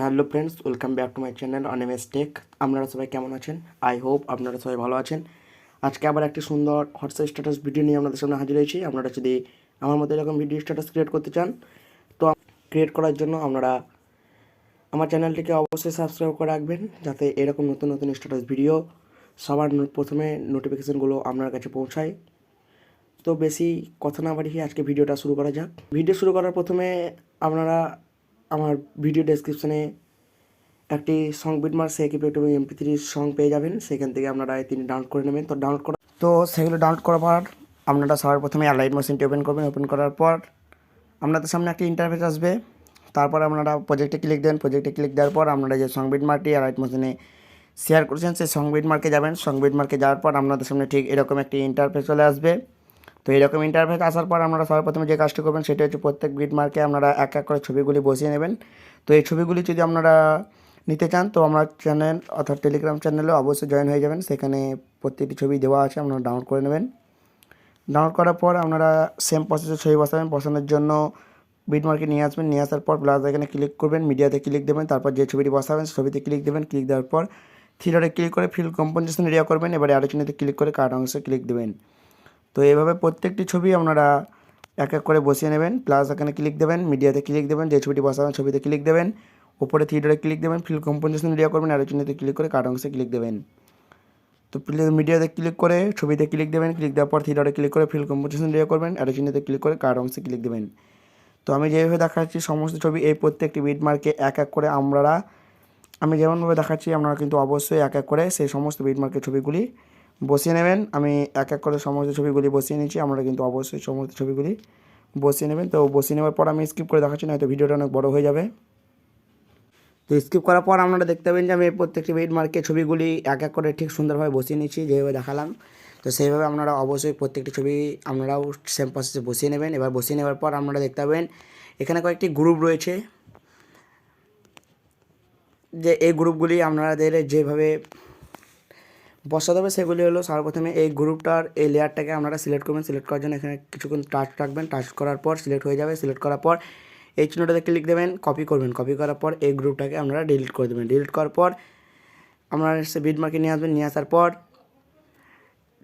Hello friends, welcome back to my channel Animesh Tech. আপনারা সবাই কেমন আছেন? আই হোপ আপনারা সবাই ভালো আছেন। আজকে আবার একটি সুন্দর হোয়াটসঅ্যাপ স্ট্যাটাস ভিডিও নিয়ে আপনাদের সামনে হাজির হয়েছি। আপনারা যদি আমার মতো এরকম ভিডিও স্ট্যাটাস ক্রিয়েট করতে চান, তো ক্রিয়েট করার জন্য আপনারা আমার চ্যানেলটিকে অবশ্যই সাবস্ক্রাইব করে রাখবেন, যাতে এরকম নতুন নতুন স্ট্যাটাস ভিডিও সবার প্রথমে নোটিফিকেশানগুলো আপনার কাছে পৌঁছায়। তো বেশি কথা না বাড়িয়ে আজকে ভিডিওটা শুরু করা যাক। ভিডিও শুরু করার প্রথমে আপনারা আমার ভিডিও ডেসক্রিপশানে একটি সং বিটমার্ক সেকিপেট এবং MP3 সং পেয়ে যাবেন। সেখান থেকে আপনারা তিনি ডাউনলোড করে নেবেন। তো সেগুলো ডাউনলোড করার পর আপনারা সবার প্রথমে অ্যালাইট মোশনটি ওপেন করবেন। ওপেন করার পর আপনাদের সামনে একটি ইন্টারফেস আসবে। তারপর আপনারা প্রজেক্টে ক্লিক দেন। প্রজেক্টে ক্লিক দেওয়ার পর আপনারা যে সং বিটমার্কটি অ্যালাইট মোশনে শেয়ার করেছেন সেই সং বিটমার্কে যাবেন। সং বিটমার্কে যাওয়ার পর আপনাদের সামনে ঠিক এরকম একটি ইন্টারফেস চলে আসবে। তো এরকম ইন্টারফেস আসার পর আপনারা সবার প্রথমে যে কাজটি করবেন সেটা হচ্ছে প্রত্যেক বিটমার্কে আপনারা এক এক করে ছবিগুলি বসিয়ে নেবেন। তো এই ছবিগুলি যদি আপনারা নিতে চান তো আমার চ্যানেল অর্থাৎ টেলিগ্রাম চ্যানেলে অবশ্যই জয়েন হয়ে যাবেন। সেখানে প্রত্যেকটি ছবি দেওয়া আছে, আপনারা ডাউনলোড করে নেবেন। ডাউনলোড করার পর আপনারা সেম প্রসেসে ছবি বসাবেন। বসানোর জন্য বিটমার্কে নিয়ে আসবেন। নিয়ে আসার পর প্লাস এখানে ক্লিক করবেন, মিডিয়াতে ক্লিক দেবেন। তারপর যে ছবিটি বসাবেন ছবিতে ক্লিক দেবেন। ক্লিক দেওয়ার পর থ্রিডটে ক্লিক করে ফিল কম্পোজিশন এরিয়া করবেন। এবারে আলোচনাতে ক্লিক করে কাট অংশে ক্লিক দেবেন। তো এইভাবে প্রত্যেকটি ছবি আপনারা এক এক করে বসিয়ে নেবেন। প্লাস এখানে ক্লিক দেবেন, মিডিয়াতে ক্লিক দেবেন, যে ছবিটি বসাবেন ছবিতে ক্লিক দেবেন, উপরে থ্রিডটে ক্লিক দেবেন, ফিল কম্পোজিশন এরিয়া করবেন, আলোচনাতে ক্লিক করে কাট অংশে ক্লিক দেবেন। তো মিডিয়াতে ক্লিক করে ছবিতে ক্লিক দেবেন। ক্লিক দেওয়ার পর থ্রিডটে ক্লিক করে ফিল কম্পোজিশন এরিয়া করবেন, আলোচনাতে ক্লিক করে কাট অংশে ক্লিক দেবেন। তো আমি যেভাবে দেখাচ্ছি সমস্ত ছবি এই প্রত্যেকটি বিটমার্কে এক এক করে আমি যেমনভাবে দেখাচ্ছি আপনারা কিন্তু অবশ্যই এক এক করে সেই সমস্ত বিটমার্কের ছবিগুলি বসিয়ে নেবেন। আমি এক এক করে সমস্ত ছবিগুলি বসিয়ে নিচ্ছি, আপনারা কিন্তু অবশ্যই সমস্ত ছবিগুলি বসিয়ে নেবেন। তো বসিয়ে নেওয়ার পর আমি স্কিপ করে দেখাচ্ছি, নয়তো ভিডিওটা অনেক বড় হয়ে যাবে। তো স্কিপ করার পর আপনারা দেখতে পাবেন যে আমি প্রত্যেকটি বিটমার্কের ছবিগুলি এক এক করে ঠিক সুন্দরভাবে বসিয়ে নিচ্ছি, যেভাবে দেখালাম। তো সেইভাবে আপনারা অবশ্যই প্রত্যেকটি ছবি আপনারাও সেম প্রসেসে বসিয়ে নেবেন। এবার বসিয়ে নেওয়ার পর আপনারা দেখতে পাবেন এখানে কয়েকটি গ্রুপ রয়েছে, যে এই গ্রুপগুলি আপনাদের যেভাবে বসাতে হবে সেগুলি হলো সর্বপ্রথমে এই গ্রুপটার এই লেয়ারটাকে আপনারা সিলেক্ট করবেন। সিলেক্ট করার জন্য এখানে কিছুক্ষণ টাচ রাখবেন। টাচ করার পর সিলেক্ট হয়ে যাবে। সিলেক্ট করার পর এই চিহ্নটাতে ক্লিক দেবেন, কপি করবেন। কপি করার পর এই গ্রুপটাকে আপনারা ডিলিট করে দেবেন। ডিলিট করার পর আপনারা সে বিটমার্কে নিয়ে আসবেন। নিয়ে আসার পর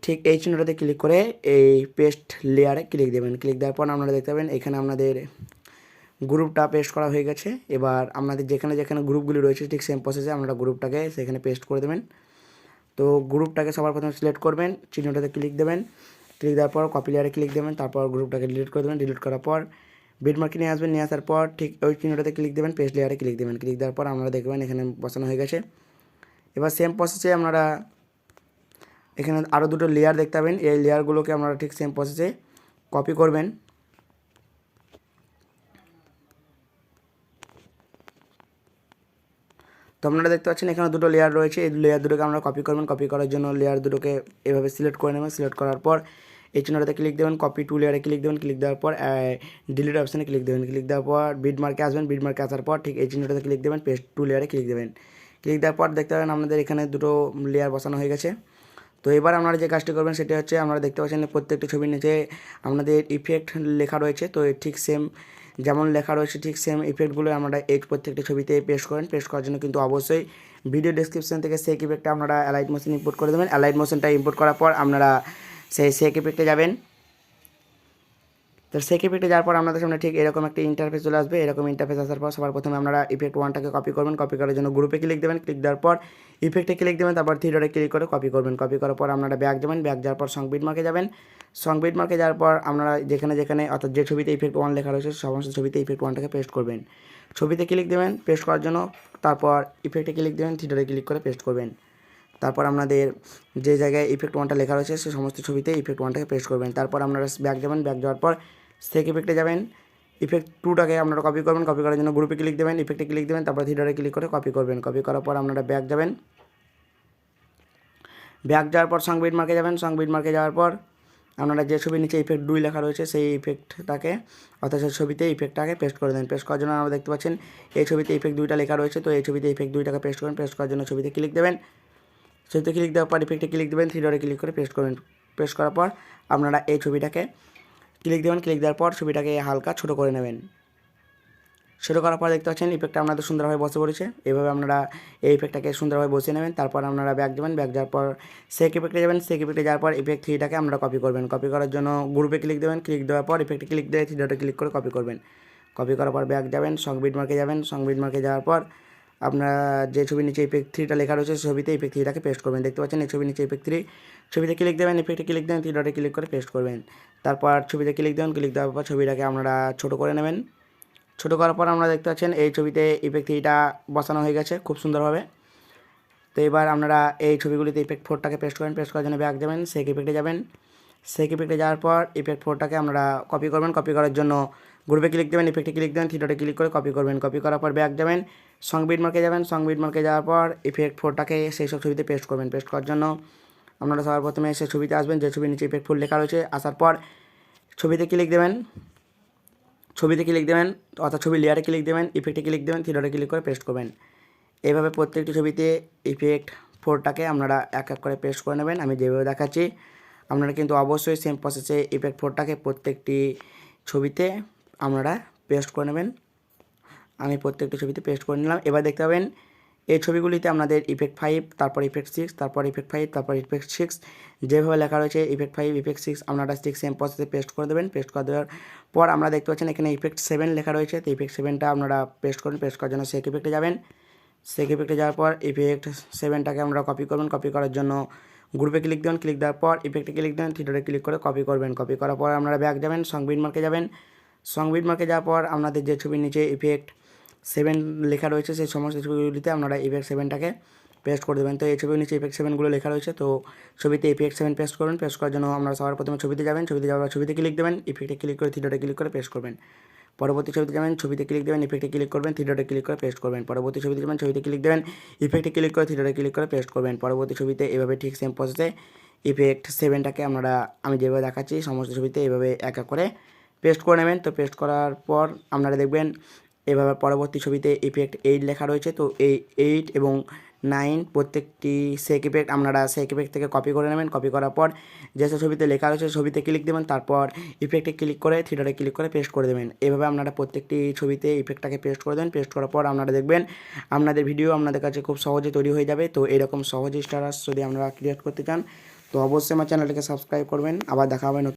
ঠিক এই চিহ্নটাতে ক্লিক করে এই পেস্ট লেয়ারে ক্লিক দেবেন। ক্লিক দেওয়ার পর আপনারা দেখতে পাবেন এখানে আপনাদের গ্রুপটা পেস্ট করা হয়ে গেছে। এবার আপনাদের যেখানে যেখানে গ্রুপগুলি রয়েছে ঠিক সেম প্রসেসে আপনারা গ্রুপটাকে সেখানে পেস্ট করে দেবেন। তো গ্রুপটাকে সবার প্রথমে সিলেক্ট করবেন, চিহ্নটাতে ক্লিক দেবেন। ক্লিক দেওয়ার পর কপি লেয়ারে ক্লিক দেবেন। তারপর গ্রুপটাকে ডিলিট করে দেবেন। ডিলিট করার পর বিটমার্কে নিয়ে আসবেন। নিয়ে আসার পর ঠিক ওই চিহ্নটাতে ক্লিক দেবেন, পেস্ট লেয়ারে ক্লিক দেবেন। ক্লিক দেওয়ার পর আপনারা দেখবেন এখানে বসানো হয়ে গেছে। এবার সেম প্রসেসে আপনারা এখানে আরও দুটো লেয়ার দেখতে পাবেন। এই লেয়ারগুলোকে আপনারা ঠিক সেম প্রসেসে কপি করবেন। তো আপনারা দেখতে পাচ্ছেন এখানে দুটো লেয়ার রয়েছে। এই লেয়ার দুটোকে আমরা কপি করবেন। কপি করার জন্য লেয়ার দুটোকে এভাবে সিলেক্ট করে নেবেন। সিলেক্ট করার পর এই চিহ্নটাতে ক্লিক দেবেন, কপি টু লেয়ারে ক্লিক দেবেন। ক্লিক দেওয়ার পর ডিলিট অপশানে ক্লিক দেবেন। ক্লিক দেওয়ার পর বিটমার্কে আসবেন। বিটমার্কে আসার পর ঠিক এই চিহ্নটাতে ক্লিক দেবেন, পেস্ট টু লেয়ারে ক্লিক দেবেন। ক্লিক দেওয়ার পর দেখতে পাবেন আপনাদের এখানে দুটো লেয়ার বসানো হয়ে গেছে। তো এবার আপনারা যে কাজটি করবেন সেটা হচ্ছে আপনারা দেখতে পাচ্ছেন প্রত্যেকটি ছবির নিচে আপনাদের ইফেক্ট লেখা রয়েছে। তো ঠিক সেম যেমন লেখা রয়েছে ঠিক সেম ইফেক্টগুলো আমরা এই প্রত্যেকটি ছবিতে পেস্ট করেন। পেস্ট করার জন্য কিন্তু অবশ্যই ভিডিও ডেসক্রিপশন থেকে সেই ইফেক্টটা আপনারা অ্যালাইট মোশন ইম্পোর্ট করে দেবেন। অ্যালাইট মোশনটা ইম্পোর্ট করার পর আপনারা সেই ইফেক্টে যাবেন। তো ইফেক্টে যাওয়ার পর আপনাদের সামনে ঠিক এরকম একটা ইন্টারফেস চলে আসবে। এরকম ইন্টারফেস আসার পর সবার প্রথমে আপনারা ইফেক্ট ওয়ানটাকে কপি করবেন। কপি করার জন্য গ্রুপে ক্লিক দেবেন। ক্লিক দেওয়ার পর ইফেক্টে ক্লিক দেবেন। তারপর থ্রিডটে ক্লিক করে কপি করবেন। কপি করার পর আপনারা ব্যাক যাবেন। ব্যাক যাওয়ার পর সং বিটমার্কে যাবেন। সং বিটমার্কে যাওয়ার পর আপনারা যেখানে যেখানে অর্থাৎ যে ছবিতে ইফেক্ট ওয়ান লেখা রয়েছে সমস্ত ছবিতে ইফেক্ট ওয়ানটাকে পেস্ট করবেন। ছবিতে ক্লিক দেবেন পেস্ট করার জন্য। তারপর ইফেক্টে ক্লিক দেবেন, থ্রিডটে ক্লিক করে পেস্ট করবেন। তারপর আপনাদের যে জায়গায় ইফেক্ট ওয়ানটা লেখা রয়েছে সে সমস্ত ছবিতে ইফেক্ট ওয়ানটাকে পেস্ট করবেন। তারপর আপনারা ব্যাক যাবেন। ব্যাক যাওয়ার পর সেক ইফেক্টে যাবেন। ইফেক্ট টুটাকে আপনারা কপি করবেন। কপি করার জন্য গ্রুপে ক্লিক দেবেন, ইফেক্টে ক্লিক দেবেন, তারপর থ্রিডটে ক্লিক করে কপি করবেন। কপি করার পর আপনারা ব্যাক যাবেন। ব্যাক যাওয়ার পর সং বিটমার্কে যাবেন। সং বিটমার্কে যাওয়ার পর আপনারা যে ছবির নিচে ইফেক্ট 2 লেখা রয়েছে সেই ইফেক্টটাকে অর্থাৎ সেই ছবিতে ইফেক্টটাকে পেস্ট করে দেন। পেস্ট করার জন্য আমরা দেখতে পাচ্ছেন এই ছবিতে ইফেক্ট 2টা লেখা রয়েছে। তো এই ছবিতে ইফেক্ট 2টাকে পেস্ট করবেন। পেস্ট করার জন্য ছবিতে ক্লিক দেবেন। ছবিতে ক্লিক দেওয়ার পর ইফেক্টে ক্লিক দেবেন, থ্রিডটে ক্লিক করে পেস্ট করবেন। পেস্ট করার পর আপনারা এই ছবিটাকে ক্লিক দেবেন। ক্লিক দেওয়ার পর ছবিটাকে হালকা ছোটো করে নেবেন। শুরু করার পর দেখতে পাচ্ছেন ইফেক্টটা আপনাদের সুন্দরভাবে বসে পড়েছে। এভাবে আপনারা এই ইফেক্টটাকে সুন্দরভাবে বসিয়ে নেবেন। তারপর আপনারা ব্যাক যাবেন, ব্যাক যাওয়ার পর সেক ইফেক্টে যাবেন, সেক ইফেক্টে যাওয়ার পর ইফেক্ট 3টাকে আপনারা কপি করবেন। কপি করার জন্য গ্রুপে ক্লিক দেবেন, ক্লিক দেওয়ার পর ইফেক্টে ক্লিক দিয়ে 3 ডটে ক্লিক করে কপি করবেন। কপি করার পর ব্যাক যাবেন, সং বিট মার্কে যাবেন, সং বিট মার্কে যাওয়ার পর আপনারা যে ছবির নিচে ইফেক্ট 3টা লেখা রয়েছে ছবিতে ইফেক্ট 3টাকে পেস্ট করবেন। দেখতে পাচ্ছেন এই ছবির নিচে ইফেক্ট 3, ছবিতে ক্লিক দেবেন, ইফেক্টে ক্লিক দেবেন, 3 ডটে ক্লিক করে পেস্ট করবেন। তারপর ছবিতে ক্লিক দেবেন, ক্লিক দেওয়ার পর ছবিটাকে আপনারা ছোটো করে নেবেন। ছোটো করার পর আমরা দেখতে পাচ্ছেন এই ছবিতে ইফেক্ট 3টা বসানো হয়ে গেছে খুব সুন্দরভাবে। তো এবার আপনারা এই ছবিগুলিতে ইফেক্ট 4টাকে পেস্ট করেন। পেস্ট করার জন্য ব্যাক যাবেন, সেক ইফেক্টে যাবেন, সেক ইফেক্টে যাওয়ার পর ইফেক্ট 4টাকে আপনারা কপি করবেন। কপি করার জন্য গ্রুপে ক্লিক দেবেন, ইফেক্টে ক্লিক দেবেন, 3 ডটে ক্লিক করে কপি করবেন। কপি করার পর ব্যাক যাবেন, সং বিট মার্কে যাবেন, সং বিট মার্কে যাওয়ার পর ইফেক্ট 4টাকে সেই সব ছবিতে পেস্ট করবেন। পেস্ট করার জন্য আপনারা সবার প্রথমে সেই ছবিতে আসবেন যে ছবির নিচে ইফেক্ট 4 লেখা রয়েছে। আসার পর ছবিতে ক্লিক দেবেন, ছবিতে ক্লিক দেবেন অর্থাৎ ছবি লেয়ারে ক্লিক দেবেন, ইফেক্টে ক্লিক দেবেন, 3 ডটে ক্লিক করে পেস্ট করবেন। এইভাবে প্রত্যেকটি ছবিতে ইফেক্ট 4টাকে আপনারা এক এক করে পেস্ট করে নেবেন। আমি যেভাবে দেখাচ্ছি আপনারা কিন্তু অবশ্যই সেম প্রসেসে ইফেক্ট 4টাকে প্রত্যেকটি ছবিতে আপনারা পেস্ট করে নেবেন। আমি প্রত্যেকটি ছবিতে পেস্ট করে নিলাম। এবার দেখতে পাবেন এই ছবিগুলিতে আপনাদের ইফেক্ট 5, তারপর ইফেক্ট 6, তারপর ইফেক্ট 5, তারপর ইফেক্ট 6 যেভাবে লেখা রয়েছে ইফেক্ট 5, ইফেক্ট 6 আপনারা ঠিক সেম প্রসেসে পেস্ট করে দেবেন। পেস্ট করে দেওয়ার পর আমরা দেখতে পাচ্ছেন এখানে ইফেক্ট 7 লেখা রয়েছে। তো ইফেক্ট 7টা আপনারা পেস্ট করুন। পেস্ট করার জন্য সেক ইফেক্টে যাবেন, সেক ইফেক্টে যাওয়ার পর ইফেক্ট 7টাকে আমরা কপি করবেন। কপি করার জন্য গ্রুপে ক্লিক দেবেন, ক্লিক দেওয়ার পর ইফেক্টে ক্লিক দেবেন, 3 ডটে ক্লিক করে কপি করবেন। কপি করার পর আপনারা ব্যাক যাবেন, সং বিট মার্কে যাবেন, সং বিট মার্কে যাওয়ার পর আপনাদের যে ছবির নিচে ইফেক্ট 7 লেখা রয়েছে সেই সমস্ত ছবিগুলিতে আপনারা ইফেক্ট 7টাকে পেস্ট করে দেবেন। তো এই ছবির নিচে ইফেক্ট 7গুলো লেখা রয়েছে। তো ছবিতে ইফেক্ট 7 পেস্ট করবেন। পেস্ট করার জন্য আপনারা সবার প্রথমে ছবিতে যাবেন, ছবিতে যাওয়ার পর ছবিতে ক্লিক দেবেন, ইফেক্টে ক্লিক করে 3 ডটে ক্লিক করে পেস্ট করবেন। পরবর্তী ছবিতে যাবেন, ছবিতে ক্লিক দেবেন, ইফেক্টে ক্লিক করবেন, 3 ডটে ক্লিক করে পেস্ট করবেন। পরবর্তী ছবিতে যাবেন, ছবিতে ক্লিক দেবেন, ইফেক্টে ক্লিক করে 3 ডটে ক্লিক করে পেস্ট করবেন। পরবর্তী ছবিতে এভাবে ঠিক সেম প্রসেসে ইফেক্ট 7টাকে আপনারা আমি যেভাবে দেখাচ্ছি সমস্ত ছবিতে এভাবে এক এক করে পেস্ট করে নেবেন। তো পেস্ট করার পর আপনারা দেখবেন এভাবে পরবর্তী ছবিতে ইফেক্ট 8 লেখা রয়েছে। তো এই 8 এবং 9 প্রত্যেকটি সেক ইফেক্ট আপনারা সেক ইফেক্ট থেকে কপি করে নেবেন। কপি করার পর যেসব ছবিতে লেখা রয়েছে ছবিতে ক্লিক দেবেন, তারপর ইফেক্টে ক্লিক করে 3 ডটে ক্লিক করে পেস্ট করে দেবেন। এভাবে আপনারা প্রত্যেকটি ছবিতে ইফেক্টটাকে পেস্ট করে দেবেন। পেস্ট করার পর আপনারা দেখবেন আপনাদের ভিডিও আপনাদের কাছে খুব সহজে তৈরি হয়ে যাবে। তো এরকম সহজে স্ট্যাটাস যদি আপনারা ক্রিয়েট করতে চান তো অবশ্যই আমার চ্যানেলটিকে সাবস্ক্রাইব করবেন। আবার দেখা হবে।